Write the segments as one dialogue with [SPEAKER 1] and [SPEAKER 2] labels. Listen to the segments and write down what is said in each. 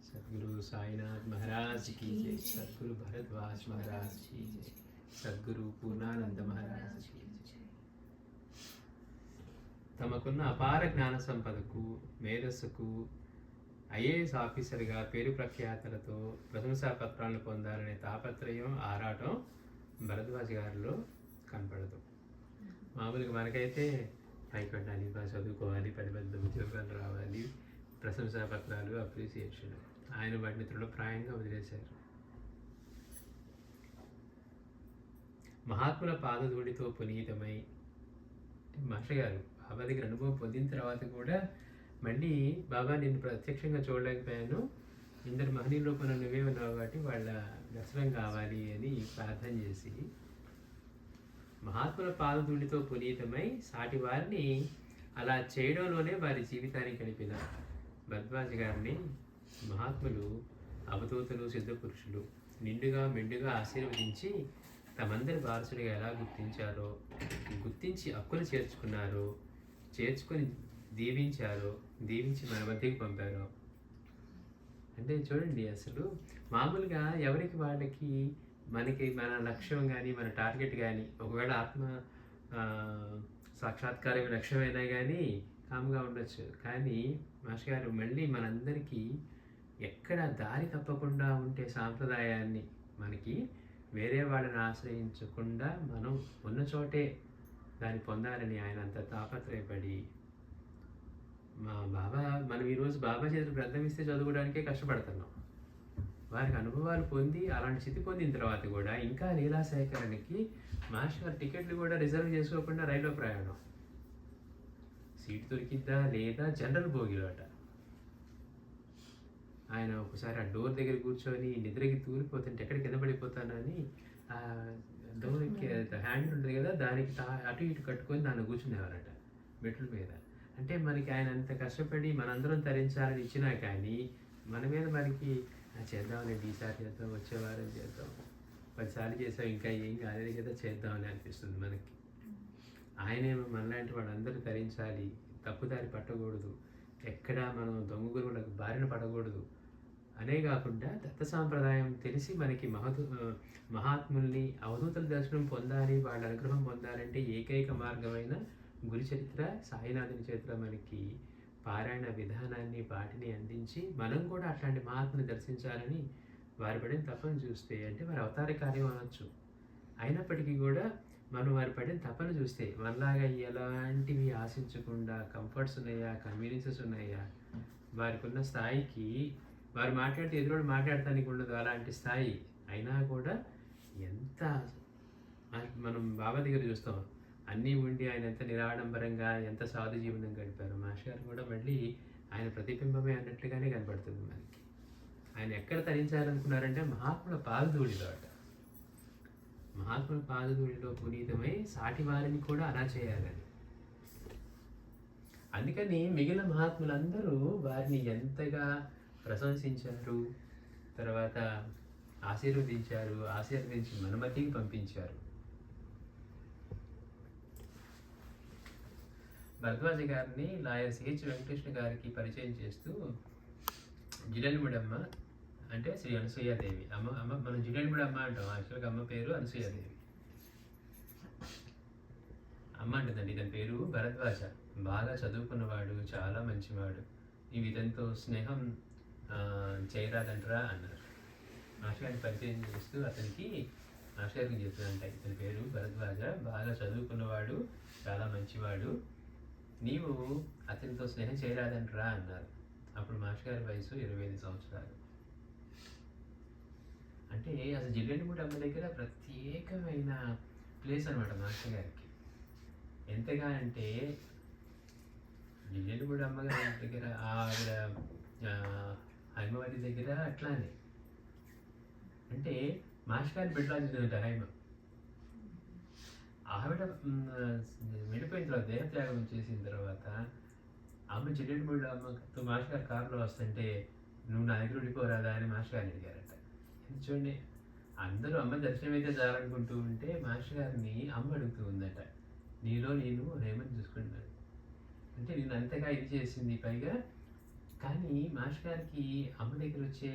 [SPEAKER 1] सद्गुरु साईनाथ महाराज की जय, सद्गुरु भरद्वाज महाराज की जय, सद्गुरु पूर्णानंद महाराज की जय. తమకున్న అపార జ్ఞాన సంపదకు మేధస్సుకు ఐఏఎస్ ఆఫీసర్గా పేరు ప్రఖ్యాతలతో ప్రశంసా పత్రాలను పొందాలనే తాపత్రయం ఆరాటం భరద్వాజ్ గారిలో కనపడదు. మామూలుగా మనకైతే పైకి వెళ్ళాలి, బాగా చదువుకోవాలి, పెద్ద ఉద్యోగాలు రావాలి, ప్రశంసా పత్రాలు, అప్రిసియేషన్. ఆయన వాటిని తృణప్రాయంగా వదిలేశారు. మహాత్ముల పాదధూళితో పునీతమై మాస్టర్ గారు బాబా దగ్గర అనుభవం పొందిన తర్వాత కూడా మళ్ళీ బాబా నిన్ను ప్రత్యక్షంగా చూడలేకపోయాను, ఇందరు మహనీయుల రూపంలో నువ్వే ఉన్నావు కాబట్టి వాళ్ళ దర్శనం కావాలి అని ప్రార్థన చేసి మహాత్ముల పాదధూళితో పునీతమై సాటి వారిని అలా చేయడంలోనే వారి జీవితాన్ని గడిపిన భరద్వాజ్ గారిని మహాత్ములు, అవధూతలు, సిద్ధపురుషులు నిండుగా మెండుగా ఆశీర్వదించి తమందరి వారసుడిగా ఎలా గుర్తించారో, గుర్తించి హక్కులు చేర్చుకున్నారో, చేర్చుకొని దీవించారో, దీవించి మన మధ్యకి పంపారో. అంటే చూడండి, అసలు మామూలుగా ఎవరికి వాళ్ళకి మనకి మన లక్ష్యం కానీ మన టార్గెట్ కానీ ఒకవేళ ఆత్మ సాక్షాత్కారం లక్ష్యమైనా కానీ కామ్గా ఉండొచ్చు. కానీ మాస్టర్ గారు మళ్ళీ మనందరికీ ఎక్కడ దారి తప్పకుండా ఉంటే సాంప్రదాయాన్ని మనకి వేరే వాళ్ళని ఆశ్రయించకుండా మనం ఉన్న చోటే దాన్ని పొందాలని ఆయన అంత తాపత్రయపడి మా బాబా మనం ఈరోజు బాబా చేతులు గ్రంథం ఇస్తే చదువుకోవడానికే కష్టపడుతున్నాం. వారికి అనుభవాలు పొంది అలాంటి స్థితి పొందిన తర్వాత కూడా ఇంకా లీలా సేకరణకి మాస్టర్ టికెట్లు కూడా రిజర్వ్ చేసుకోకుండా రైల్లో ప్రయాణం. సీటు దొరికిద్దా లేదా జనరల్ బోగిలో అట. ఆయన ఒకసారి ఆ డోర్ దగ్గర కూర్చొని నిద్రకి తూలిపోతుంటే ఎక్కడ కింద పడిపోతానని ఆ డోర్కి హ్యాండ్ ఉంటుంది కదా, దానికి అటు ఇటు కట్టుకొని దాన్ని కూర్చునేవారట మెట్ల మీద. అంటే మనకి ఆయన అంత కష్టపడి మనందరం తరించాలని ఇచ్చినా కానీ మన మీద మనకి చేద్దామని ఈసారి చేద్దాం, వచ్చేవారం చేద్దాం, 10 సార్లు చేసాం ఇంకా ఏం కాలేదు కదా చేద్దామని అనిపిస్తుంది మనకి. ఆయనేమో మనలాంటి వాళ్ళందరూ తరించాలి, తప్పుదారి పట్టకూడదు, ఎక్కడా మనం దొంగ గురువులకు బారిన పడకూడదు అనే కాకుండా దత్త సాంప్రదాయం తెలిసి మనకి మహాత్ముల్ని అవధూతల దర్శనం పొందాలి, వాళ్ళ అనుగ్రహం పొందాలంటే ఏకైక మార్గమైన గురు చరిత్ర, సాయినాథుని చరిత్ర మనకి పారాయణ విధానాన్ని వాటిని అందించి మనం కూడా అట్లాంటి మహాత్ముని దర్శించాలని వారి పడిన తపన చూస్తే, అంటే వారి అవతార కార్యం అనొచ్చు, అయినప్పటికీ కూడా మనం వారి పడిన తపన చూస్తే మనలాగా ఎలాంటివి ఆశించకుండా కంఫర్ట్స్ ఉన్నాయా, కన్వీనియన్సెస్ ఉన్నాయా, వారికి ఉన్న స్థాయికి వారు మాట్లాడితే ఎదురోడు మాట్లాడటానికి ఉండదు అలాంటి స్థాయి అయినా కూడా ఎంత మనం బాబా దగ్గర చూస్తాం అన్నీ ఉండి ఆయన ఎంత నిరాడంబరంగా ఎంత సాధు జీవనం గడిపారు. మాస్టర్ గారు కూడా మళ్ళీ ఆయన ప్రతిబింబమే అన్నట్లుగానే కనపడుతుంది మనకి. ఆయన ఎక్కడ తరించాలనుకున్నారంటే మహాత్ముల పాదధూళిలో అట. మహాత్ముల పాదధూళిలో పునీతమై సాటి వారిని కూడా అలా చేయాలని. అందుకని మిగిలిన మహాత్ములందరూ వారిని ఎంతగా ప్రశంసించారు, తర్వాత ఆశీర్వదించారు, ఆశీర్వదించి మన మధ్యకి పంపించారు. భరద్వాజ గారిని లాయర్ సిహెచ్ వెంకటకృష్ణ గారికి పరిచయం చేస్తూ జిడెల్ముడమ్మ అంటే శ్రీ అనసూయాదేవి అమ్మ మనం జిడెల్ముడమ్మ అంటాం, యాక్చువల్గా అమ్మ పేరు అనసూయాదేవి. అమ్మ అంటుందండి, ఇతని పేరు భరద్వాజ, బాగా చదువుకున్నవాడు, చాలా మంచివాడు, నీవు ఇతనితో స్నేహం చేయరాదంటరా అన్నారు. మాస్టర్ గారిని పరిచయం చేస్తూ అతనికి మాస్టర్ గారికి చెప్తుందంట, ఇతని పేరు భరద్వాజ, బాగా చదువుకున్నవాడు, చాలా మంచివాడు, నీవు అతనితో స్నేహం చేయరాదంటరా అన్నారు. అప్పుడు మాస్టర్ గారి వయసు 25 సంవత్సరాలు. అంటే అసలు జిల్లెండిపూడి అమ్మ దగ్గర ప్రత్యేకమైన ప్లేస్ అనమాట మాస్టర్ గారికి. ఎంతగా అంటే జిల్లెండిపూడి అమ్మగారి దగ్గర ఆవిడ హైమవతి దగ్గర అట్లానే. అంటే మాస్టర్ గారి బిడ్డలాంటి హైమ ఆవిడ వెళ్ళిపోయిన తర్వాత దేహత్యాగం చేసిన తర్వాత అమ్మ జిల్లెండిపూడి అమ్మతో మాస్టర్ గారు కారులో వస్తుంటే నువ్వు నా దగ్గర ఉండిపోరాదా అని మాస్టర్ గారిని అడిగారట. చూడండి, అందరూ అమ్మ దర్శనం అయితే చాలనుకుంటూ ఉంటే మాస్టర్ గారిని అమ్మ అడుగుతూ ఉందట, నీలో నేను రేమని చూసుకుంటున్నాను అంటే నేను అంతగా ఇది చేసింది, పైగా కానీ మాస్టర్ గారికి అమ్మ దగ్గర వచ్చే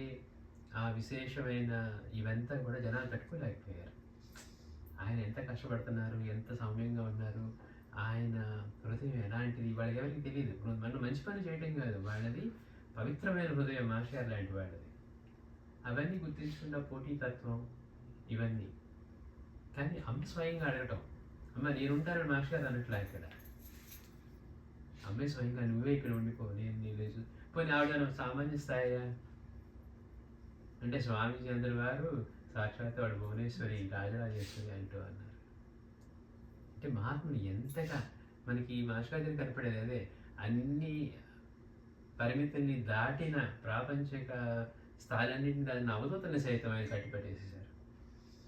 [SPEAKER 1] ఆ విశేషమైన ఇవంతా కూడా జనాలు తట్టుకోలేకపోయారు. ఆయన ఎంత కష్టపడుతున్నారు, ఎంత సౌమ్యంగా ఉన్నారు, ఆయన హృదయం ఎలాంటిది వాళ్ళకెవరికీ తెలీదు. ఇప్పుడు మనం మంచి పని చేయడం కాదు, వాళ్ళది పవిత్రమైన హృదయం మాస్టర్ గారు లాంటి వాళ్ళది. అవన్నీ గుర్తించుకున్న పోటీతత్వం ఇవన్నీ. కానీ అమ్మ స్వయంగా అడగటం, అమ్మ నేనుంటానని మాస్టర్ గారు అనట్లా ఇక్కడ. అమ్మే స్వయంగా నువ్వే ఇక్కడ ఉండిపో, నేను నీ లేదు. పోనీ ఆవిడ సామాన్య స్థాయిగా అంటే స్వామీజీ అందరి వారు సాక్షాత్ వాడు భువనేశ్వరి రాజరాజేశ్వరి అంటూ అన్నారు. అంటే మహాత్ములు ఎంతగా మనకి మాస్టర్ గారు కనపడేది అదే. అన్ని పరిమితుల్ని దాటిన ప్రాపంచిక స్థాయిలన్నింటినీ దాన్ని అవధూతల్ని సైతం ఆయన కట్టిపట్టేసేసారు.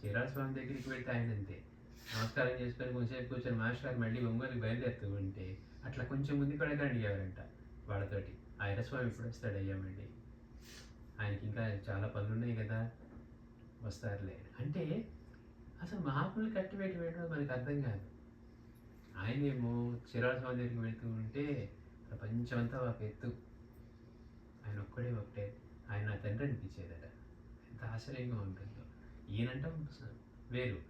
[SPEAKER 1] చీరాల స్వామి దగ్గరికి వెళ్తే ఆయన అంతే, నమస్కారం చేసుకొని కొంచెంసేపు కూర్చొని మాస్టర్ గారు మళ్ళీ ఒంగోలుకి బయలుదేరుతూ ఉంటే అట్లా కొంచెం ముందు కూడా అడిగేవారంట వాళ్ళతోటి, ఆ ఎర్రస్వామి ఎప్పుడు వస్తాడు అయ్యామండి, ఆయనకి ఇంకా చాలా పనులు ఉన్నాయి కదా, వస్తారులే అంటే. అసలు మహాత్ములు కట్టిపెట్టి వేయడం మనకు అర్థం కాదు. ఆయనేమో చీరాల స్వామి దగ్గరికి వెళ్తూ ఉంటే ప్రపంచమంతా ఒక ఎత్తు, ఆయన ఒక్కడే ఒకటే, ఆయన నా తండ్రి అనిపించేదట. ఎంత ఆశ్చర్యంగా ఉంటుందో. ఈయనంటాం వేరు.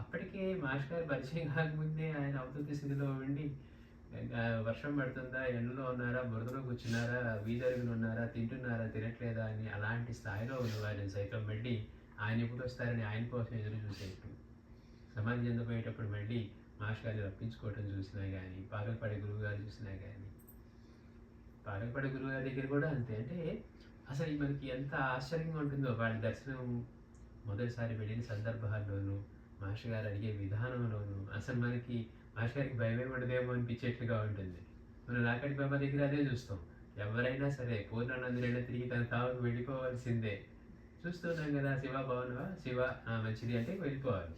[SPEAKER 1] అప్పటికే మాస్టర్ గారు పరిచయం కాకముందే ఆయన అవతృప్తి స్థితిలో ఉండి వర్షం పడుతుందా, ఎండలో ఉన్నారా, బురదలో కూర్చున్నారా, వీధరుగులు ఉన్నారా, తింటున్నారా, తినట్లేదా అని అలాంటి స్థాయిలో ఉన్న వారిని సైతం మళ్ళీ ఆయన ఎప్పుడు వస్తారని ఆయన కోసం ఎదురు చూసేట్టు, సమాధి చెందపోయేటప్పుడు మళ్ళీ మాస్టర్ గారిని రప్పించుకోవటం చూసినా కానీ, పాగల్పడే గురువు గారు చూసినా కానీ, పాగల్పడే గురువు గారి దగ్గర కూడా అంతే. అంటే అసలు మనకి ఎంత ఆశ్చర్యంగా ఉంటుందో వాళ్ళ దర్శనం మొదటిసారి వెళ్ళిన సందర్భాల్లోనూ, మాస్టర్ గారు అడిగే విధానంలోనూ అసలు మనకి మాస్టర్ గారికి భయమే ఉండదేమో అనిపించేట్లుగా ఉంటుంది. మనం రాకటి బాబా దగ్గర అదే చూస్తాం. ఎవరైనా సరే పూర్ణానందుడైనా తిరిగి తన తావుకు వెళ్ళిపోవాల్సిందే. చూస్తున్నాం కదా, శివ భవనవా, శివ మంచిది అంటే వెళ్ళిపోవాలి.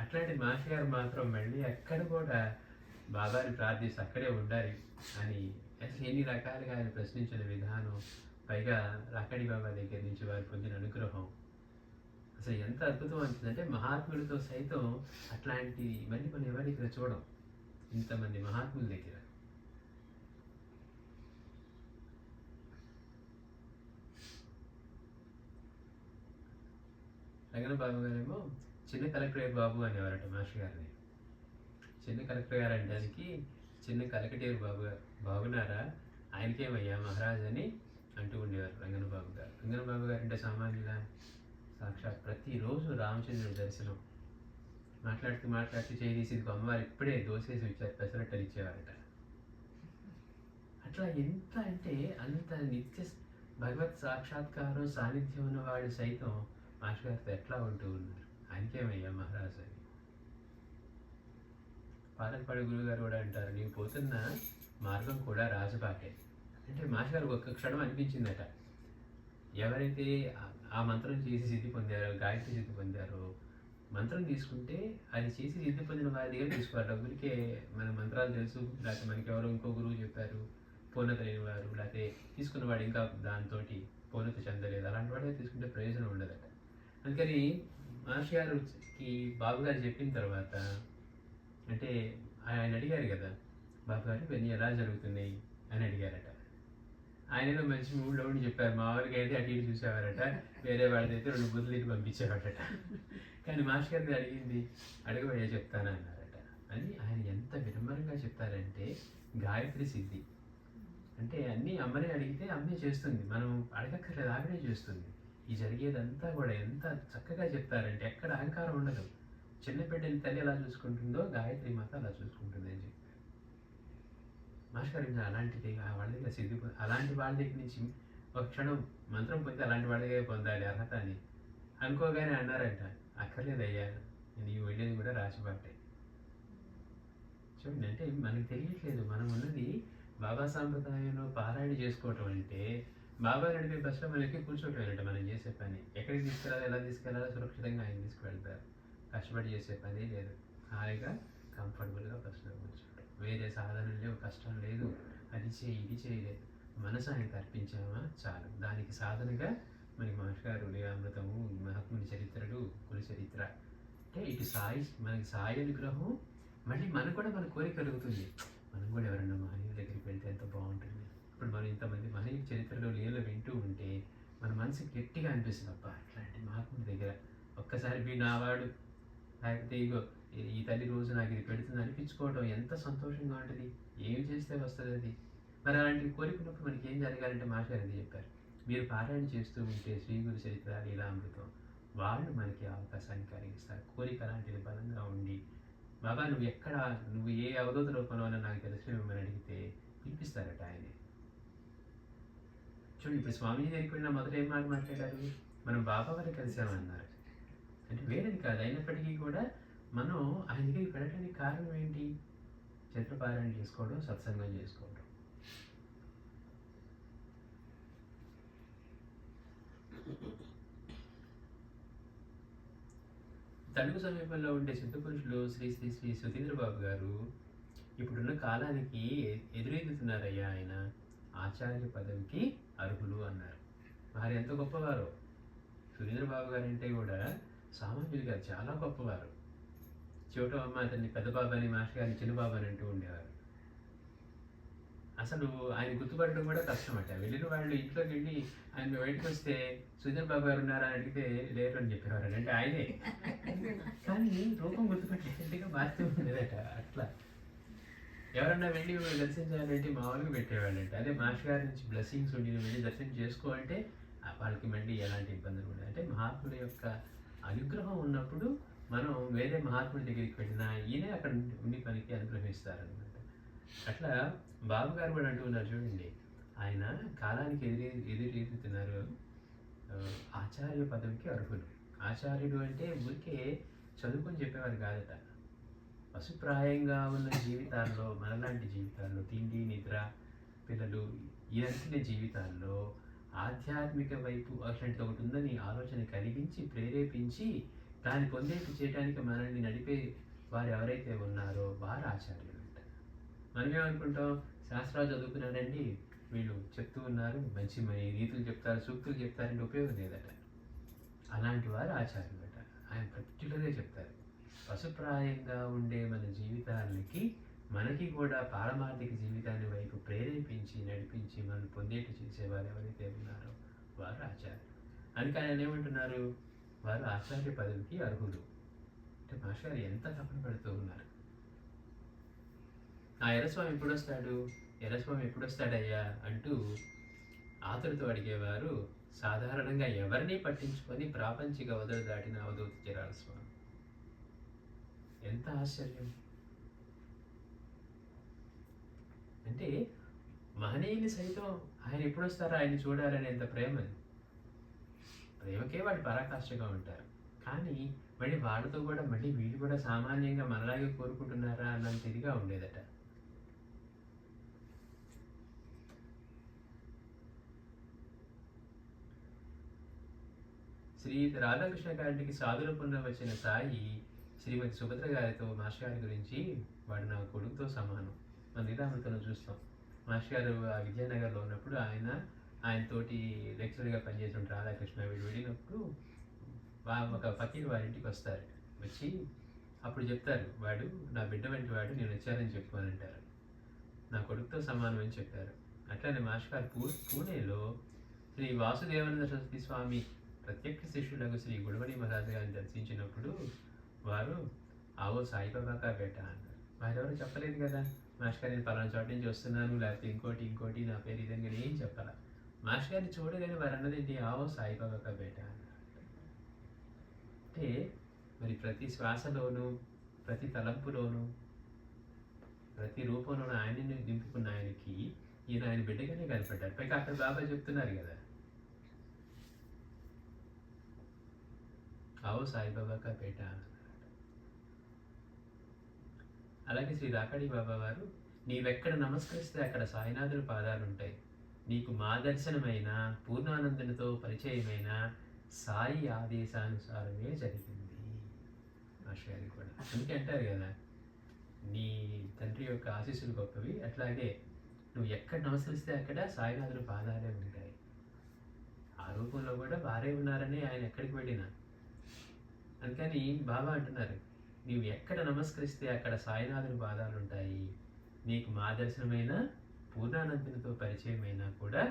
[SPEAKER 1] అట్లాంటి మాస్టర్ గారు మాత్రం మళ్ళీ అక్కడ కూడా బాబాని ప్రార్థిస్తూ అక్కడే ఉండాలి అని అసలు ఎన్ని రకాలుగా ఆయన ప్రశ్నించిన విధానం, పైగా రాకడి బాబా దగ్గర నుంచి వారు పొందిన అనుగ్రహం అసలు ఎంత అద్భుతం అనిపిస్తుందంటే మహాత్ములతో సైతం అట్లాంటి ఇవన్నీ మనం ఎవరి దగ్గర చూడం, ఇంతమంది మహాత్ముల దగ్గర. రంగన బాబు గారేమో చిన్న కలెక్టర్ బాబు అనేవారట మాస్టర్ గారిని. చిన్న కలెక్టర్ గారు అనడానికి చిన్న కలెక్టర్ బాబు బాగున్నారా, ఆయనకేమయ్యా మహారాజ్ అని అంటూ ఉండేవారు రంగన బాబు గారు. రంగన బాబు గారు అంటే సామాన్యుల సాక్షాత్ ప్రతిరోజు రామచంద్రుడి దర్శనం. మాట్లాడుతూ చేయి తీసి అమ్మవారు ఇప్పుడే దోసేసి ఇచ్చారు, పెసరట్టలు ఇచ్చేవారట. అట్లా ఎంత అంటే అంత నిత్య భగవత్ సాక్షాత్కారం సాన్నిధ్యం ఉన్న వాళ్ళు సైతం మాస్టర్ గారితో ఎట్లా ఉంటూ ఉన్నారు, ఆయనకేమయ్యా మహారాజు అని. పాలకపాడు గురువు గారు కూడా అంటారు, నీవు పోతున్న మార్గం కూడా రాజబాటే. అంటే మాస్టర్ గారికి ఒక్క క్షణం అనిపించిందట, ఎవరైతే ఆ మంత్రం చేసి సిద్ధి పొందారో, గాయత్రి సిద్ధి పొందారో, మంత్రం తీసుకుంటే అది చేసి సిద్ధి పొందిన వారి దగ్గర తీసుకోవాలి. డబ్బులకే మన మంత్రాలు తెలుసు, లేకపోతే మనకి ఎవరో ఇంకో గురువు చెప్పారు, పూర్ణత లేని వారు, లేకపోతే తీసుకున్నవాడు ఇంకా దాంతో పూర్ణత చెందలేదు, అలాంటి వాడే తీసుకుంటే ప్రయోజనం ఉండదట. అందుకని మాస్టర్ గారికి బాబు గారు చెప్పిన తర్వాత అంటే ఆయన అడిగారు కదా, బాబు గారు ఇవన్నీ ఎలా జరుగుతున్నాయి అని అడిగారట. ఆయనలో మంచి మూడ్లో ఉండి చెప్పారు. మామూలుగా అయితే అటు ఇటు చూసేవారట, వేరే వాళ్ళదైతే 2 బుద్ధులు ఇటు పంపించేవాడట. కానీ మాస్టర్ గారిని అడిగింది అడగబోయే చెప్తాను అన్నారట. అని ఆయన ఎంత వినమ్రంగా చెప్తారంటే, గాయత్రి సిద్ధి అంటే అన్నీ అమ్మనే అడిగితే అమ్మే చేస్తుంది, మనం అడగక్కర్లేదు, ఆవిడే చేస్తుంది. ఈ జరిగేదంతా కూడా ఎంత చక్కగా చెప్తారంటే ఎక్కడ అహంకారం ఉండదు. చిన్న బిడ్డని తల్లి ఎలా చూసుకుంటుందో గాయత్రి మాత అలా చూసుకుంటుంది అని చెప్పి మాస్టర్ గారు అలాంటిది వాళ్ళ దగ్గర సిద్ధి, అలాంటి వాళ్ళ దగ్గర నుంచి ఒక క్షణం మంత్రం పొంది అలాంటి వాళ్ళ దగ్గర పొందాలి అర్హత అని అనుకోగానే అన్నారంట, అక్కర్లేదయ్యా నీవు వెళ్ళేది కూడా రాసిబాటే. చూడండి, అంటే మనకు తెలియట్లేదు మనం ఉన్నది బాబా సాంప్రదాయంలో పారాయణ చేసుకోవటం అంటే బాబా నడిపే బస్సులో మనకి కూర్చోవటం అంటే మనం చేసే పని. ఎక్కడికి తీసుకెళ్ళాలి, ఎలా తీసుకెళ్ళాలో సురక్షితంగా ఆయన తీసుకువెళ్తారు. కష్టపడి చేసే పని లేదు, హాయిగా కంఫర్టబుల్గా బస్సులో కూర్చోవటం, వేరే సాధన లేవు, కష్టం లేదు, అది చేయి ఇది చేయలేదు, మనసు ఆయనకు అర్పించామా చాలు. దానికి సాధనగా మనకి మాస్టర్ గారు లీలామృతము, మహాత్ముని చరిత్రలు, కుల చరిత్ర అంటే ఇటు సాయి, మనకి సాయి అనుగ్రహం, మళ్ళీ మనకు కూడా మన కోరిక కలుగుతుంది, మనం కూడా ఎవరన్నా మహనీయుల దగ్గరికి వెళ్తే ఎంత బాగుంటుంది, ఇప్పుడు మనం ఇంతమంది మహనీయుల చరిత్రలో లీలలు వింటూ ఉంటే మన మనసుకి గట్టిగా అనిపిస్తుంది, అబ్బా ఇట్లాంటి మహాత్ముడి దగ్గర ఒక్కసారి నావాడు, లేకపోతే ఇగో ఈ తల్లి రోజు నాకు ఇది పెడుతుంది అనిపించుకోవడం ఎంత సంతోషంగా ఉంటుంది. ఏం చేస్తే వస్తుంది అది. మరి అలాంటివి కోరుకున్నప్పుడు మనకి ఏం జరగాలంటే మాస్టర్ అది చెప్పారు, మీరు పారాయణ చేస్తూ ఉంటే శ్రీ గురు చరిత్ర లీలామృతం వాళ్ళు మనకి అవకాశాన్ని కలిగిస్తారు. కోరిక అలాంటిది బలంగా ఉండి, బాబా నువ్వు ఎక్కడ, నువ్వు ఏ అవధూత రూపంలో అన్నా నాకు తెలిసిన మిమ్మల్ని అడిగితే పిలిపిస్తారట ఆయనే. చూడండి, ఇప్పుడు స్వామీజీ దగ్గరికి వెళ్ళిన మొదట ఏం మాట మాట్లాడారు, మనం బాబా వారికి కలిసామన్నారు. అంటే వేరేది కాదు, అయినప్పటికీ కూడా మనం ఆయన దగ్గరికి వెళ్ళడానికి కారణం ఏంటి, చరిత్రపారాయణ చేసుకోవడం, సత్సంగం చేసుకోవడం. తణుకు సమీపంలో ఉండే సిద్ధ పురుషులు శ్రీ శ్రీ శ్రీ సుధీంద్ర బాబు గారు ఇప్పుడున్న కాలానికి ఎదురెదుతున్నారయ్యా, ఆయన ఆచార్య పదవికి అర్హులు అన్నారు. మరి ఎంత గొప్పవారో సుధీంద్ర బాబు గారు అంటే కూడా సామాన్యులు గారు, చాలా గొప్పవారు. అమ్మ అతన్ని పెద్ద బాబు అని, మాస్టర్ గారిని చిన్న బాబు అని అంటూ ఉండేవారు. అసలు ఆయన గుర్తుపట్టడం కూడా కష్టమట. వెళ్ళిన వాళ్ళు ఇంట్లోకి వెళ్ళి ఆయన బయటకు వస్తే సుధీర్ బాబు గారు ఉన్నారా అని అడిగితే లేరు అని చెప్పేవారు. అంటే ఆయనే, కానీ రూపం గుర్తుపట్టేట్టుగా మారుతూ ఉండేదట. అట్లా ఎవరన్నా వెళ్ళి దర్శించాలంటే మామూలుగా పెట్టేవాళ్ళంటే, అదే మాస్టర్ గారి నుంచి బ్లెస్సింగ్స్ ఉండి వెళ్ళి దర్శనం చేసుకోవాలంటే వాళ్ళకి మళ్ళీ ఎలాంటి ఇబ్బందులు ఉండదు. అంటే మహాత్ముల యొక్క అనుగ్రహం ఉన్నప్పుడు మనం వేరే మహాత్ముల దగ్గరికి వెళ్ళినా ఈయనే అక్కడ ఉండి పనికి అనుగ్రహిస్తారనమాట. అట్లా బాబు గారు కూడా అంటూ ఉన్నారు చూడండి, ఆయన కాలానికి ఎదురెదుతున్నారు, ఆచార్య పదవికి అర్హులు. ఆచార్యుడు అంటే ఊరికే చదువుకొని చెప్పేవారు కాదట. పశుప్రాయంగా ఉన్న జీవితాల్లో, మనలాంటి జీవితాల్లో, తిండి నిద్ర పిల్లలు ఇలాంటి జీవితాల్లో ఆధ్యాత్మిక వైపు అట్లాంటిది ఒకటి ఉందని ఆలోచన కలిగించి ప్రేరేపించి దాన్ని పొందేట్టు చేయడానికి మనల్ని నడిపే వారు ఎవరైతే ఉన్నారో వారు ఆచార్యులు అంట. మనమేమనుకుంటాం, శాస్త్రాలు చదువుకున్నాడండి, వీళ్ళు చెప్తూ ఉన్నారు, మంచి నీతులు చెప్తారు, సూక్తులు చెప్తారంటే ఉపయోగం లేదట. అలాంటి వారు ఆచార్యులు అట. ఆయన పర్టికులర్గా చెప్తారు, పశుప్రాయంగా ఉండే మన జీవితాలకి మనకి కూడా పారమార్థిక జీవితాన్ని వైపు ప్రేరేపించి నడిపించి మనం పొందేట్టు చేసేవారు ఎవరైతే ఉన్నారో వారు ఆచార్యులు. అందుకని ఆయన ఏమంటున్నారు, వారు ఆచార్య పదవికి అర్హులు. అంటే మాస్టర్ గారు ఎంత తపన పడుతూ ఉన్నారు. ఆ ఎర్రస్వామి ఎప్పుడొస్తాడు, ఎర్రస్వామి ఎప్పుడొస్తాడయ్యా అంటూ ఆతులతో అడిగేవారు సాధారణంగా ఎవరిని పట్టించుకొని ప్రాపంచిక వదలు దాటిన అవధూత చిరాల స్వామి. ఎంత ఆశ్చర్యం. అంటే మహనీయుని సైతం ఆయన ఎప్పుడొస్తారో ఆయన చూడాలని ఎంత ప్రేమ. ప్రేమకే వాడు పరాకాష్ఠగా ఉంటారు. కానీ మళ్ళీ వాళ్ళతో కూడా మళ్ళీ వీళ్ళు కూడా సామాన్యంగా మనలాగే కోరుకుంటున్నారా అన్నంత ఇదిగా ఉండేదట. శ్రీ రాధాకృష్ణ గారికి సాధురూపంలో వచ్చిన సాయి శ్రీమతి సుభద్ర గారితో మాస్టర్ గారి గురించి, వాడు నా కొడుకుతో సమానం, మన లీలామృతంలో చూస్తాం. మాస్టర్ గారు ఆ విద్యానగర్లో ఉన్నప్పుడు ఆయనతోటి లెక్చరర్గా పనిచేసిన రాధాకృష్ణ వీడు వెళ్ళినప్పుడు ఒక ఫకీర్ వారింటికి వస్తారు. వచ్చి అప్పుడు చెప్తారు, వాడు నా బిడ్డ వంటి వాడు, నేను వచ్చానని చెప్పు అని అంటారు. నా కొడుకుతో సమానం అని చెప్పారు. అట్లానే మాస్టర్ గారు పూణేలో శ్రీ వాసుదేవానంద సరస్వతి స్వామి ప్రత్యక్ష శిష్యులకు శ్రీ గుడవని మహారాజు గారిని దర్శించినప్పుడు వారు ఆవో సాయిబాబాకా బేట అన్నారు. వారెవరు చెప్పలేదు కదా, మాస్టర్ గారిని పలానా చోట నుంచి వస్తున్నాను, లేకపోతే ఇంకోటి నా పేరు ఇదని ఏం చెప్పాలా. మాస్టర్ గారిని చూడగానే వారు అన్నదేంటి, ఆవో సాయిబాబాకా బేట అన్నారు. అంటే మరి ప్రతి శ్వాసలోనూ, ప్రతి తలంపులోనూ, ప్రతి రూపంలోనూ ఆయనని దింపుకున్న ఆయనకి ఈయన ఆయన బిడ్డగానే కనపడ్డారు. పైగా అక్కడ బాబా చెప్తున్నారు కదా, ఆవో సాయిబాబాకా బేట అన్నారు. అలాగే శ్రీ రాకాడి బాబా వారు, నీవెక్కడ నమస్కరిస్తే అక్కడ సాయినాథుని పాదాలు ఉంటాయి, నీకు మా దర్శనమైన పూర్ణానందునితో పరిచయమైన సాయి ఆదేశానుసారమే జరిగింది. మాస్టర్ గారికి కూడా అందుకే అంటారు కదా, నీ తండ్రి యొక్క ఆశీస్సులు గొప్పవి, అట్లాగే నువ్వు ఎక్కడ నమస్కరిస్తే అక్కడ సాయినాథుని పాదాలే ఉంటాయి. ఆ రూపంలో కూడా వారే ఉన్నారని ఆయన ఎక్కడికి వెళ్ళినా. అందుకని బాబా అంటున్నారు, నీవు ఎక్కడ నమస్కరిస్తే అక్కడ సాయినాథుని పాదాలు ఉంటాయి, నీకు మా దర్శనమైన పూర్ణానందునితో పరిచయం అయినా కూడా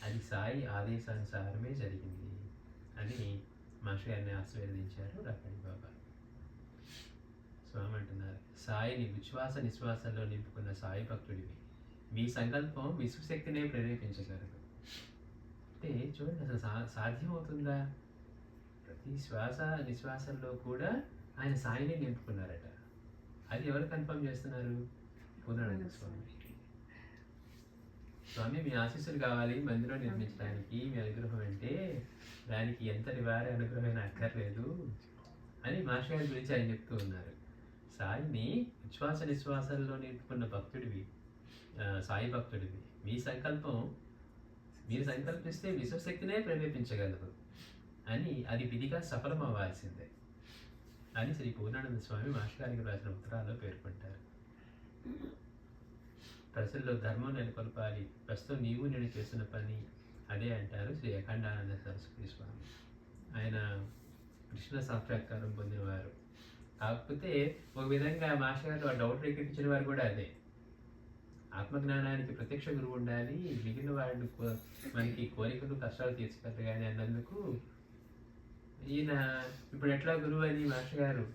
[SPEAKER 1] అది సాయి ఆదేశానుసారమే జరిగింది అని మాస్టర్ గారిని ఆశీర్వదించారు రక్కడి బాబా. స్వామి అంటున్నారు, సాయిని విశ్వాస నిశ్వాసంలో నింపుకున్న సాయి భక్తుడివి, మీ సంకల్పం విశ్వశక్తినే ప్రేరేపించగలదు. అంటే చూడండి, అసలు సాధ్యమవుతుందా? ప్రతి శ్వాస నిశ్వాసంలో కూడా ఆయన సాయిని నింపుకున్నారట. అది ఎవరు కన్ఫర్మ్ చేస్తున్నారు? పూర్ణానంద స్వామి. స్వామి మీ ఆశీస్సులు కావాలి మందిరం నిర్మించడానికి, మీ అనుగ్రహం అంటే దానికి ఎంతటి వారి అనుగ్రహమైన అక్కర్లేదు అని మాస్టర్ గారి గురించి ఆయన చెప్తూ ఉన్నారు. సాయిని విశ్వాస నిశ్వాసంలో నింపుకున్న భక్తుడివి, సాయి భక్తుడివి, మీ సంకల్పం మీరు సంకల్పిస్తే విశ్వశక్తినే ప్రేరేపించగలరు అని అది విధిగా సఫలం అవ్వాల్సిందే అని శ్రీ పూర్ణానంద స్వామి మాస్టర్ గారికి రాసిన ఉత్తరాల్లో పేర్కొంటారు. ప్రజల్లో ధర్మం నెలకొల్పాలి, ప్రస్తుతం నీవు నేను చేస్తున్న పని అదే అంటారు శ్రీ అఖండానంద సరస్వతి స్వామి. ఆయన కృష్ణ సాక్షాత్కారం పొందినవారు. కాకపోతే ఒక విధంగా మాస్టర్ గారు ఆ డౌట్ రేకెత్తించిన వారు కూడా అదే. ఆత్మజ్ఞానానికి ప్రత్యక్ష గురువు ఉండాలి, మిగిలిన వాళ్ళు మనకి కోరికలు కష్టాలు తీర్చగలరు కానీ అన్నందుకు ఈయన ఇప్పుడు ఎట్లా గురువు అని మాస్టర్ గారు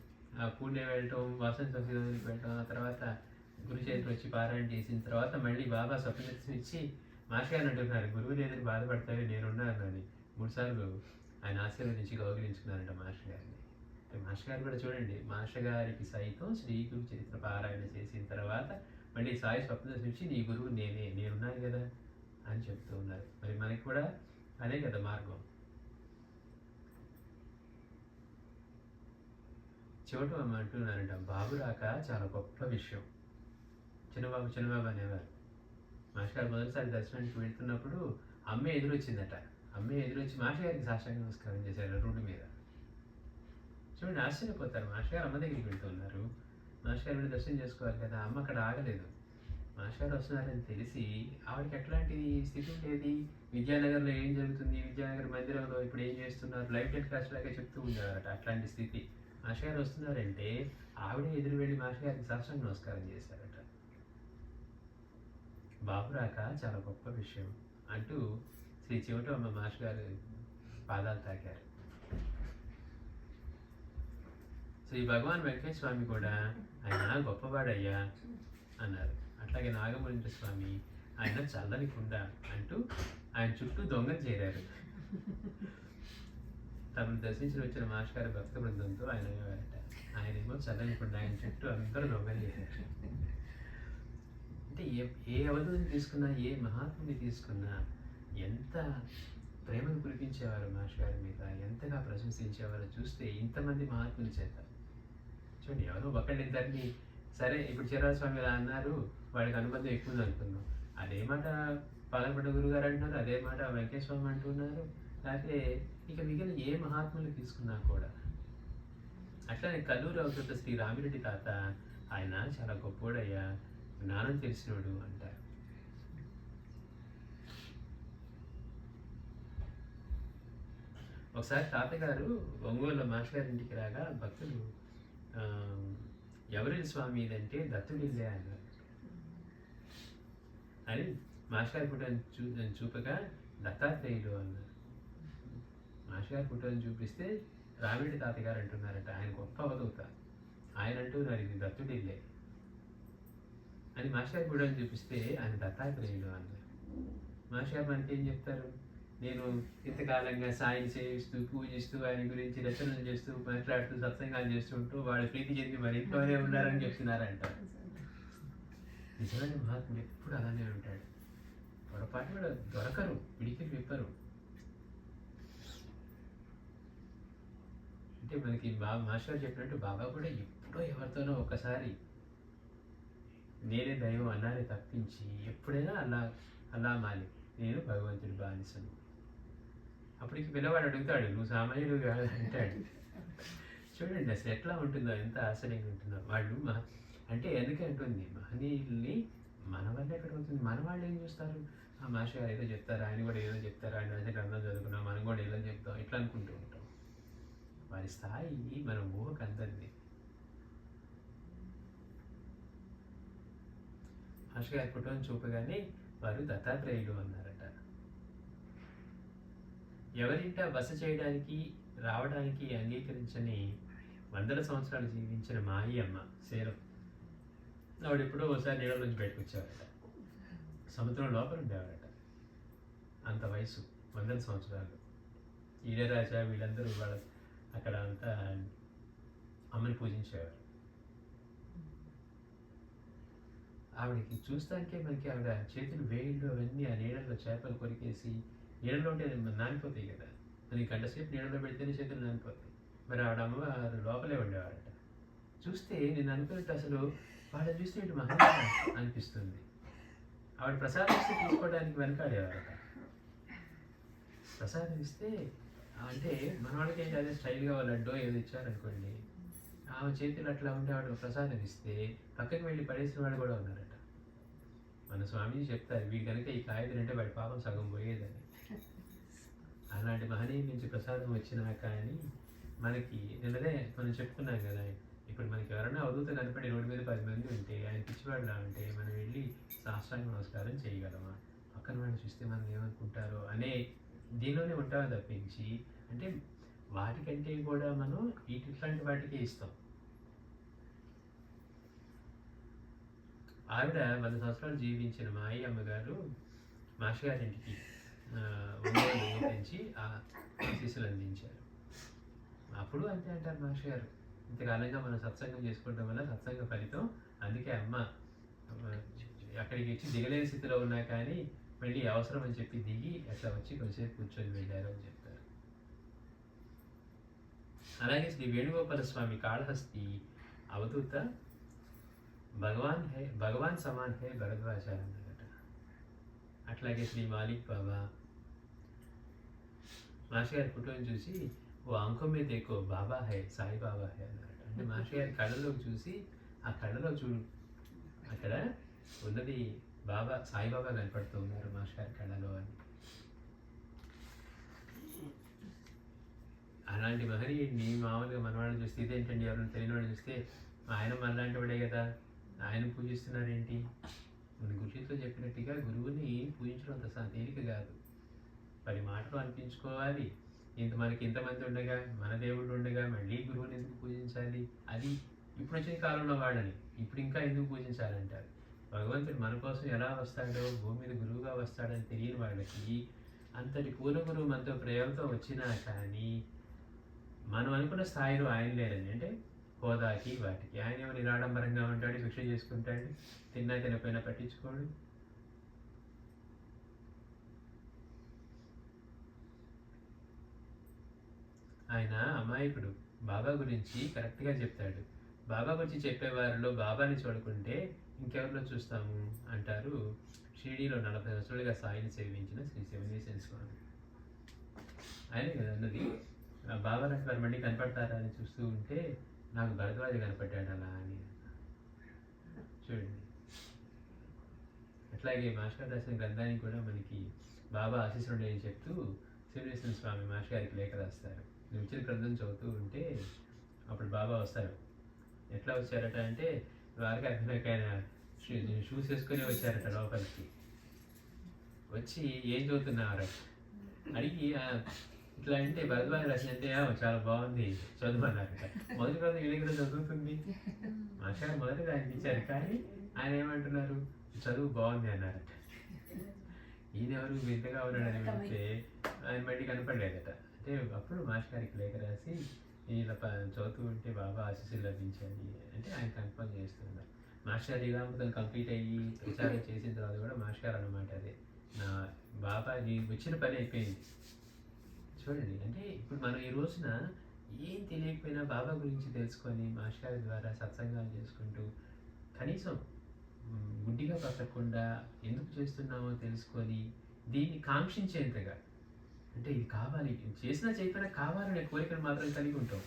[SPEAKER 1] పూణే వెళ్ళటం, వాసన సంస్కృతికి వెళ్ళటం, ఆ తర్వాత గురు చేతులు వచ్చి పారాయణ చేసిన తర్వాత మళ్ళీ బాబా స్వప్నదర్శనం ఇచ్చి మాస్టర్ గారిని అంటున్నారు, గురువు లేదని బాధపడతావే నేనున్నాను అని 3 సార్లు ఆయన ఆశీర్వదించి గౌరవించుకున్నారంట మాస్టర్ గారిని. మాస్టర్ గారు కూడా చూడండి, మాస్టర్ గారికి సైతం శ్రీ గురు చరిత్ర పారాయణ చేసిన తర్వాత మళ్ళీ సాయి స్వప్నదర్శనం ఇచ్చి నీ గురువు నేనున్నాను కదా అని చెప్తూ ఉన్నారు. మరి మనకి కూడా అదే కదా మార్గం. చివట అమ్మ అంటున్నారంట, బాబు రాక చాలా గొప్ప విషయం. చిన్నబాబు అనేవారు. మాస్టర్ గారు మొదటిసారి దర్శనానికి వెళ్తున్నప్పుడు అమ్మే ఎదురొచ్చిందట. అమ్మే ఎదురొచ్చి మాస్టర్ గారికి సాష్టాంగ నమస్కారం చేశారు రోడ్డు మీద. చూడండి, ఆశ్చర్యపోతారు. మాస్టర్ గారు అమ్మ దగ్గరికి వెళ్తున్నారు, మాస్టర్ గారు వెళ్ళి దర్శనం చేసుకోవాలి కదా, అమ్మ అక్కడ ఆగలేదు. మాస్టర్ గారు వస్తున్నారని తెలిసి ఆవిడకి ఎట్లాంటి స్థితి ఉండేది, విద్యానగర్లో ఏం జరుగుతుంది, విద్యానగర్ మందిరంలో ఇప్పుడు ఏం చేస్తున్నారు, లైవ్ టెలికాస్ట్ లాగా చెప్తూ ఉండేవారట. అట్లాంటి స్థితి. మాస్టర్ గారు వస్తున్నారంటే ఆవిడే ఎదురు వెళ్ళి మాస్టర్ గారికి సాష్టాంగ నమస్కారం చేశారట. బాబు రాక చాలా గొప్ప విషయం అంటూ శ్రీ చివటమ్మ మాస్టర్ గారు పాదాలు తాకారు. శ్రీ భగవాన్ వెంకటేశ్వర స్వామి కూడా ఆయన గొప్పవాడయ్యా అన్నారు. అట్లాగే నాగమూర్తి స్వామి ఆయన చల్లని కుండ అంటూ ఆయన చుట్టూ దొంగలు చేరారు. తమను దర్శించి వచ్చిన మాస్టర్ గారి భక్త బృందంతో ఆయనేమో చల్లని కుండ, ఆయన చుట్టూ అందరూ దొంగలు చేశారు. అంటే ఏ అవధుని తీసుకున్నా, ఏ మహాత్ముని తీసుకున్నా ఎంత ప్రేమను కురిపించేవారు మాస్టర్ గారి మీద, ఎంతగా ప్రశంసించేవారు చూస్తే ఇంతమంది మహాత్ముల చేత. చూడండి, ఎవరో ఒకళ్ళిద్దరిని సరే ఇప్పుడు చిరాస్వామి ఇలా అన్నారు, వాడికి అనుబంధం ఎక్కువ ఉంది అనుకుందాం, అదే మాట పాలపడ్డ గురువు గారు అంటున్నారు, అదే మాట వెంకటేశ్వరం అంటున్నారు. లేకపోతే ఇక మిగిలిన ఏ మహాత్ములు తీసుకున్నా కూడా అట్లానే కల్లూరు అవతల శ్రీ రామిరెడ్డి తాత ఆయన చాలా గొప్పోడయ్యా, జ్ఞానం తెలిసినోడు అంటారు. ఒకసారి తాతగారు ఒంగోలు మాస్టర్ గారి ఇంటికి రాగా భక్తులు ఎవరి స్వామి ఇదంటే దత్తుడిల్లే అన్నారు. అని మాస్టర్ గారి ఫోటోని చూపగా దత్తాత్రేయుడు అన్నారు. మాస్టర్ గారి ఫోటోని చూపిస్తే రామిరెడ్డి తాతగారు అంటున్నారట ఆయన గొప్ప అవధూత, ఆయన అంటున్నారు ఇది దత్తుడిల్లే అని. మాస్టర్ గారి ఫోటోని చూపిస్తే ఆయన దత్తాత్రేయుడు అన్నారు. మాస్టర్ గారు మనకి ఏం చెప్తారు, నేను ఇంతకాలంగా సాయిని సేవిస్తూ పూజిస్తూ ఆయన గురించి రచనలు చేస్తూ మాట్లాడుతూ సత్సంగాలు చేస్తుంటూ వాళ్ళు ప్రీతి చెంది మరి ఇంట్లోనే ఉన్నారని చెప్తున్నారంట. నిజమైన మహాత్ముడు ఎప్పుడు అలానే ఉంటాడు, పొరపాటు కూడా దొరకరు, పిడికి విప్పరు. అంటే మనకి మాస్టర్ చెప్పినట్టు బాబా కూడా ఎప్పుడో ఎవరితోనో ఒక్కసారి నేనే దైవం అన్నారే తప్పించి ఎప్పుడైనా అలా మాలి నేను భగవంతుడి బానిసను. అప్పటికి పిల్లవాడు అడుగుతాడు నువ్వు సామాన్యుడు కాదు అంటాడు. చూడండి అసలు ఎట్లా ఉంటుందో, ఎంత ఆశ్చర్యంగా ఉంటుందో. వాళ్ళు అంటే ఎందుకే ఉంటుంది, మహనీయుల్ని మన వల్ల ఎక్కడ అవుతుంది, మన వాళ్ళు ఏం చూస్తారు, ఆ మాస్టర్ గారు ఏదో చెప్తారు, ఆయన కూడా ఏదో చెప్తారు, ఆయన అయితే గ్రంథం చదువుకున్నాం మనం కూడా ఏదో చెప్తాం, ఇట్లా అనుకుంటూ ఉంటాం. వారి స్థాయి మన ఊహకు అందరిది. మాస్టర్ గారి ఫోటోని చూపగానే వారు దత్తాత్రేయులు అన్నారట. ఎవరింట బస చేయడానికి రావడానికి అంగీకరించని వందల సంవత్సరాలు జీవించిన మాయి అమ్మ సేలం ఆవిడెప్పుడో ఒకసారి నీళ్ళ నుంచి బయటకు వచ్చేవారట. సముద్రం లోపల ఉండేవారట. అంత వయసు, వందల సంవత్సరాలు. ఈడరాజా వీళ్ళందరూ వాళ్ళ అక్కడ అంతా అమ్మని పూజించేవారు. ఆవిడకి చూస్తానికే మనకి ఆవిడ చేతులు వేళ్ళు అవన్నీ ఆ నీళ్ళలో చేపలు కొరికేసి, నీళ్ళలో ఉంటే నానిపోతాయి కదా, మనకి గంటసేపు నీళ్ళలో పెడితేనే చేతులు నానిపోతాయి. మరి ఆవిడ అమ్మవారు లోపలే ఉండేవాడట. చూస్తే నేను అనుకున్నట్టు అసలు వాళ్ళని చూస్తే ఇటు మహా అనిపిస్తుంది. ఆవిడ ప్రసాదం ఇస్తే తీసుకోవడానికి వెనకాడేవారట. ప్రసాదం ఇస్తే అంటే మన వాళ్ళకి ఏంటి అదే స్టైల్గా లడ్డో ఏదో ఇచ్చారనుకోండి, ఆమె చేతులు అట్లా ఉంటే ఆవిడ ప్రసాదం ఇస్తే పక్కకి వెళ్ళి పడేసిన వాళ్ళు కూడా ఉన్నారట. మన స్వామీజీ చెప్తారు, వీడు కనుక ఈ కాయ తింటే వాడి పాపం సగం పోయేదని. అలాంటి మహనీయం నుంచి ప్రసాదం వచ్చినా కానీ మనకి నిన్నదే మనం చెప్పుకున్నాం కదా, ఇప్పుడు మనకి ఎవరైనా అవధూత కనపడి రోడ్డు మీద 10 మంది ఉంటే, ఆయన పిచ్చివాడులా ఉంటే మనం వెళ్ళి సాష్టాంగ నమస్కారం చేయగలమా? పక్కన వాళ్ళు చూస్తే మనం ఏమనుకుంటారో అనే దీనిలోనే ఉంటామని తప్పించి, అంటే వాటికంటే కూడా మనం ఇట్లాంటి వాటికే ఇస్తాం. ఆవిడ 100 సంవత్సరాలు జీవించిన మాయి అమ్మగారు మాస్టర్ గారింటికి ఒంగోలు పెంచి ఆ ఆశీస్సులు అందించారు. అప్పుడు అంతే అంటారు మాస్టర్ గారు, ఇంతకాలంగా మనం సత్సంగం చేసుకోవడం వల్ల సత్సంగ ఫలితం, అందుకే అమ్మ అక్కడికి వచ్చి దిగలేని స్థితిలో ఉన్నా కానీ మళ్ళీ అవసరం అని చెప్పి దిగి అట్లా వచ్చి కొంచెంసేపు కూర్చొని వెళ్ళారు అని చెప్తారు. అలాగే శ్రీ వేణుగోపాల స్వామి కాళహస్తి అవధూత భగవాన్ సమాన్ హే భరద్వాజ అన్నారట. అట్లాగే శ్రీ మాలిక్ బాబా మాస్టర్ గారి ఫోటోని చూసి ఓ ఆంఖో మీద దేకో బాబా హై సాయి బాబా హై అన్నారట. అంటే మాస్టర్ గారి కళ్ళలోకి చూసి ఆ కళ్ళలో చూడు, అక్కడ ఉన్నది బాబా సాయిబాబా కనపడుతూ ఉన్నారు మాస్టర్ గారి కళ్ళలో అని. అలాంటి మహనీయుడిని మామూలుగా మనవాళ్ళని చూస్తే ఇదేంటండి, ఎవరైనా తెలియని వాడిని చూస్తే ఆయన మనలాంటి వాడే కదా, ఆయన పూజిస్తున్నారేంటి? మన గురుజీతో చెప్పినట్టుగా గురువుని పూజించడం అంత తేలిక కాదు. 10 మాటలు అనిపించుకోవాలి. మనకి ఇంతమంది ఉండగా, మన దేవుళ్ళు ఉండగా మళ్ళీ గురువుని ఎందుకు పూజించాలి? అది ఇప్పుడు వచ్చిన కాలంలో వాళ్ళని ఇప్పుడు ఇంకా ఎందుకు పూజించాలంటారు. భగవంతుడు మన కోసం ఎలా వస్తాడో, భూమి మీద గురువుగా వస్తాడని తెలియని వాళ్ళకి అంతటి పూర్ణ గురువు మనతో ప్రేమతో వచ్చినా కానీ మనం అనుకున్న స్థాయిలో ఆయన లేరండి. అంటే హోదాకి వాటికి ఆయన ఏమో నిరాడంబరంగా ఉంటాడు, భిక్ష చేసుకుంటాడు, తిన్నా తినపోయినా పట్టించుకోడు. ఆయన అమాయకుడు. బాబా గురించి కరెక్ట్గా చెప్తాడు. బాబా గురించి చెప్పేవారిలో బాబాని చూడకుంటే ఇంకెవరిలో చూస్తాము అంటారు. షిరిడీలో 40 సంవత్సరాలుగా సాయిని సేవించిన శ్రీ శివనేశ్వర స్వామి. ఆయనే కదా అన్నది, బాబా నాకు వారు మళ్ళీ కనపడతారా అని చూస్తూ ఉంటే నాకు భరద్వాజ కనపడ్డాడు అలా అని. చూడండి, అట్లాగే మాస్టర్ రాసిన గ్రంథానికి కూడా మనకి బాబా ఆశీస్సులు ఉన్నాయని చెప్తూ శివనేశ్వర స్వామి మాస్టర్ గారికి లేఖ రాస్తారు. నేను ఇచ్చిన గ్రంథం చదువుతూ ఉంటే అప్పుడు బాబా వస్తారు. ఎట్లా వచ్చారట అంటే వారికి ఆయన షూస్ వేసుకొని వచ్చారట లోపలికి. వచ్చి ఏం చదువుతున్నారు అడిగి ఇట్లా అంటే భరద్వాజ రచన అంటే చాలా బాగుంది చదువున్నారట. మొదటి రోజు వీళ్ళ కూడా చదువుతుంది. మాస్టర్ మొదటిగా ఆయనకి ఇచ్చారు, కానీ ఆయన ఏమంటున్నారు, చదువు బాగుంది అన్నారట. ఈయనెవరు వింతగా ఉన్నాడని వెళ్తే ఆయన మళ్ళీ కనపడలేదట. అంటే అప్పుడు మాస్టర్ గారికి లేఖ రాసి ఇలా చదువుతూ ఉంటే బాబా ఆశీస్సులు లభించాయి అంటే ఆయన కన్ఫర్మ్ చేస్తున్నారు. మాస్టర్ గారు ఇలా కంప్లీట్ అయ్యి ప్రచారం చేసిన తర్వాత కూడా మాస్టర్ గారు అన్నమాట, అదే నా బాబా నీ వచ్చిన పని అయిపోయింది. చూడండి, అంటే ఇప్పుడు మనం ఈ రోజున ఏం తెలియకపోయినా బాబా గురించి తెలుసుకొని మాస్టర్ గారి ద్వారా సత్సంగాలు చేసుకుంటూ కనీసం గుడ్డిగా పట్టకుండా ఎందుకు చేస్తున్నామో తెలుసుకొని దీన్ని కాంక్షించేంతగా, అంటే ఇది కావాలి, చేసినా చేయకపోయినా కావాలనే కోరికను మాత్రం కలిగి ఉంటాం.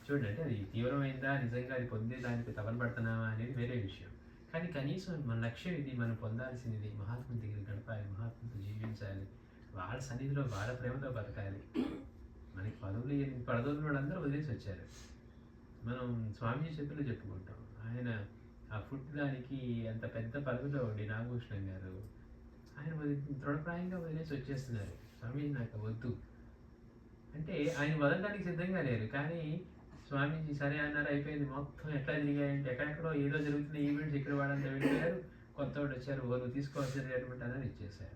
[SPEAKER 1] చూడండి, అంటే అది తీవ్రమైందా, నిజంగా అది పొందేదానికి తపన పడుతున్నామా అనేది వేరే విషయం. కానీ కనీసం మన లక్ష్యం ఇది, మనం పొందాల్సింది మహాత్ముల దగ్గర గడపాలి, మహాత్ములతో జీవించాలి, వాళ్ళ సన్నిధిలో వాళ్ళ ప్రేమతో బతకాలి. మనకి పదవులు వాళ్ళందరూ వదిలేసి వచ్చారు. మనం స్వామీజీ చేతుల్లో చెప్పుకుంటాం. ఆయన ఆ ఫుడ్ దానికి అంత పెద్ద పదవిలో ఉండి నాగభూషణం గారు ఆయన దృఢప్రాయంగా వదిలేసి వచ్చేస్తున్నారు. స్వామి నాకు వద్దు అంటే ఆయన వదలడానికి సిద్ధంగా లేరు. కానీ స్వామీజీ సరే అన్నారు, అయిపోయింది. మొత్తం ఎట్లా తిరిగాయంటే ఎక్కడెక్కడో ఏదో జరుగుతున్న ఈవెంట్స్ ఇక్కడ వాళ్ళంతా వెళ్ళిపోయారు. కొత్తవాడు వచ్చారు, ఓ నువ్వు తీసుకోవాల్సిన అడ్మిట్ అని ఇచ్చేసారు.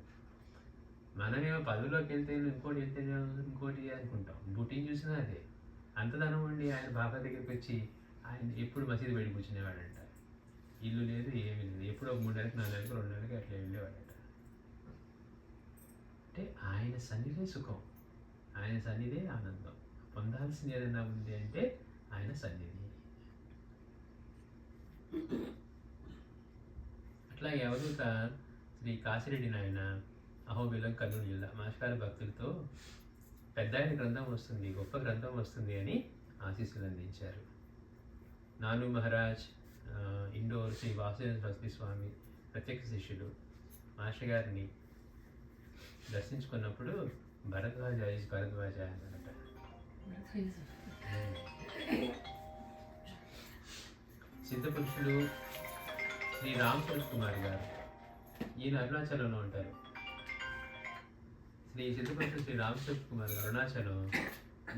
[SPEAKER 1] మనమేమో పదవిలోకి వెళ్తే ఇంకోటి వెళ్తే ఇంకోటి అనుకుంటాం. బుటీని చూసినా అదే. అంత ధనం ఉండి ఆయన బాబా దగ్గరికి వచ్చి ఆయన ఎప్పుడు మసీదు వెళ్ళి కూర్చునేవాడంట. ఇల్లు లేదు, ఏమీ లేదు. ఎప్పుడో 3 నెలలకు 4 నెలలకు 2 నెలలకి అట్లా వెళ్ళేవాడట. అంటే ఆయన సన్నిధే సుఖం, ఆయన సన్నిధే ఆనందం. పొందాల్సింది ఏదైనా ఉంది అంటే ఆయన సన్నిధి. అట్లా ఎవరు శ్రీ కాశిరెడ్డి నాయన అహోబిలం కర్నూలు జిల్లా మాస్కారి భక్తులతో పెద్ద ఆయన గ్రంథం వస్తుంది, గొప్ప గ్రంథం వస్తుంది అని ఆశీస్సులు అందించారు. నాను మహారాజ్ ఇండోర్ శ్రీ వాసుదేవ సరస్వతి స్వామి ప్రత్యక్ష శిష్యులు మాస్టర్ గారిని దర్శించుకున్నప్పుడు భరద్వాజ అన్నమాట. సిద్ధపురుషులు శ్రీ రామచంద్ర కుమార్ గారు, ఈయన అరుణాచలంలో ఉంటారు. శ్రీ సిద్ధపురుషులు శ్రీ రామచంద్ర కుమార్ గారు అరుణాచలం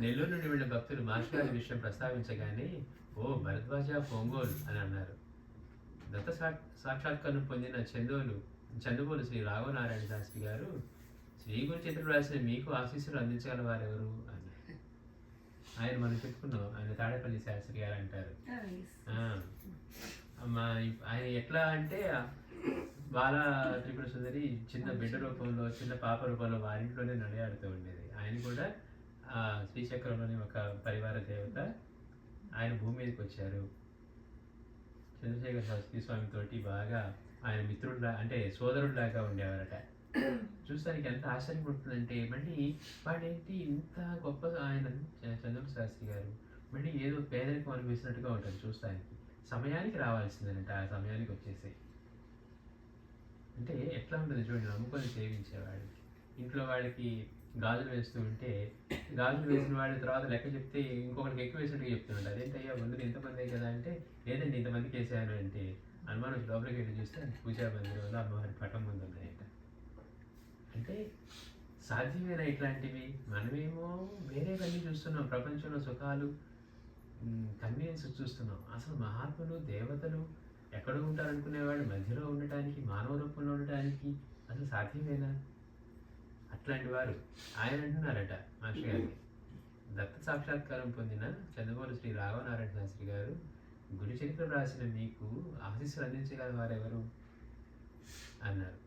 [SPEAKER 1] నెల్లూరు నుండి వెళ్ళిన భక్తులు మాస్టర్ గారి విషయం ప్రస్తావించగానే ఓ భరద్వాజ ఒంగోలు అని అన్నారు. దత్త సాక్షాత్కారం పొందిన చందుబోలు శ్రీ రాఘవనారాయణ శాస్త్రి గారు శ్రీ గురు చిత్రుడు రాసిన మీకు ఆశీస్సులు అందించగల వారెవరు అని ఆయన మనం చెప్పుకున్నాం. ఆయన తాడేపల్లి శాస్త్రి గారు అంటారు. ఆయన ఎట్లా అంటే బాల త్రిపుర సుందరి చిన్న బిడ్డ రూపంలో, చిన్న పాప రూపంలో వారింట్లోనే నడియాడుతూ ఉండేది. ఆయన కూడా శ్రీచక్రంలోని ఒక పరివార దేవత. ఆయన భూమి మీదకి వచ్చారు. చంద్రశేఖర శాస్త్రి స్వామితోటి బాగా ఆయన మిత్రుడిలా అంటే సోదరుడిలాగా ఉండేవారట. చూస్తానికి ఎంత ఆశ్చర్యపడుతుందంటే మళ్ళీ వాడేంటి ఇంత గొప్ప ఆయన చంద్రశేఖర శాస్త్రి గారు మళ్ళీ ఏదో పేదరికం అనిపిస్తున్నట్టుగా ఉంటుంది చూస్తానికి. సమయానికి రావాల్సిందనంట, ఆ సమయానికి వచ్చేసి అంటే ఎట్లా ఉంటుంది చూడండి. నమ్ముకొని సేవించేవాడు. ఇంట్లో వాళ్ళకి గాజులు వేస్తూ ఉంటే గాజులు వేసిన వాడి తర్వాత లెక్క చెప్తే ఇంకొకరికి ఎక్కువ వేసినట్టుగా చెప్తున్నాడు. అదేంటయ్యా ముందు ఇంతమంది కదా అంటే లేదండి ఇంతమందికి వేసాను అంటే అనుమానం లోపలికి వెళ్ళి చూస్తే పూజా మందిరంలో అమ్మవారి పటం ముందు ఉన్నాయంట. అంటే సాధ్యమేనా ఇట్లాంటివి? మనమేమో వేరేవన్నీ చూస్తున్నాం, ప్రపంచంలో సుఖాలు కన్వీనియన్స్ చూస్తున్నాం. అసలు మహాత్ములు దేవతలు ఎక్కడ ఉంటారనుకునేవాళ్ళు మధ్యలో ఉండటానికి, మానవ రూపంలో ఉండటానికి అసలు సాధ్యమేనా? అట్లాంటి వారు ఆయన అంటున్నారట మాస్టర్ గారికి, దత్త సాక్షాత్కారం పొందిన చంద్రబోలు శ్రీ రాఘవనారాయణ శాస్త్రి గారు గురు చరిత్ర రాసిన మీకు ఆశీస్సులు అందించగల వారెవరు అన్నారు.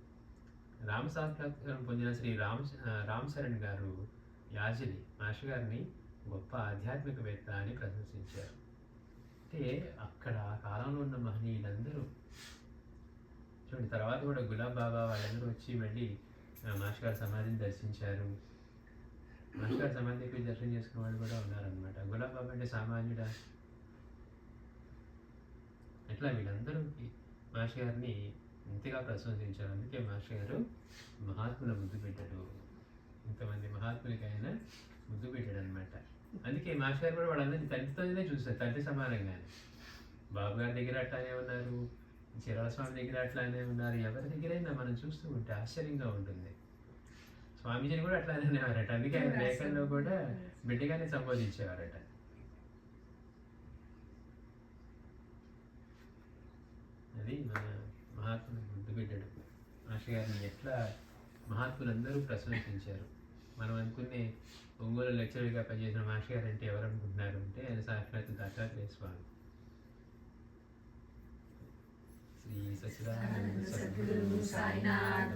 [SPEAKER 1] రామ సాక్షాత్కారం పొందిన శ్రీ రామశరణ్ గారు యాజలి మాస్టర్ గారిని గొప్ప ఆధ్యాత్మికవేత్త అని ప్రశంసించారు. అంటే అక్కడ ఆ కాలంలో ఉన్న మహనీయులందరూ చూడండి. తర్వాత కూడా గులాబ్ బాబా వాళ్ళందరూ వచ్చి మళ్ళీ మాస్టర్ గారి సమాధిని దర్శించారు. మాస్టర్ గారి సమాధి దగ్గర దర్శనం చేసుకున్న వాళ్ళు కూడా ఉన్నారనమాట. గులాబ్ బాబా అంటే సామాన్యుడా? ఎట్లా వీళ్ళందరూ మాస్టర్ గారిని ఇంతగా ప్రశంసించారు. అందుకే మాస్టర్ గారు మహాత్ముల ముద్దు పెట్టాడు. ఇంతమంది మహాత్ములకైనా ముద్దు పెట్టాడు అనమాట. అందుకే మాస్టర్ గారు కూడా వాళ్ళందరినీ తండ్రితోనే చూస్తారు, తండ్రి సమానంగానే. బాబు గారి దగ్గర అట్లానే ఉన్నారు, చీరాల స్వామి దగ్గర అట్లానే ఉన్నారు. ఎవరి దగ్గరైనా మనం చూస్తూ ఉంటే ఆశ్చర్యంగా ఉంటుంది. స్వామీజీని కూడా అట్లానే అనేవారట. అందుకే ఆయన లేఖల్లో కూడా బిడ్డగానే సంబోధించేవారట. అది మన మహాత్ములు ముద్దు బిడ్డడు. మాస్టర్ గారిని ఎట్లా మహాత్ములందరూ ప్రశంసించారు. మనం అనుకునే ఒంగోలు లెక్చరర్గా పనిచేసిన మాస్టర్ గారు అంటే ఎవరు అనుకుంటున్నారు అంటే ఆయన సాక్షాత్ దత్తాత్రేయ స్వామి. శ్రీ సచ్చిదానంద సద్గురు సాయినాథ్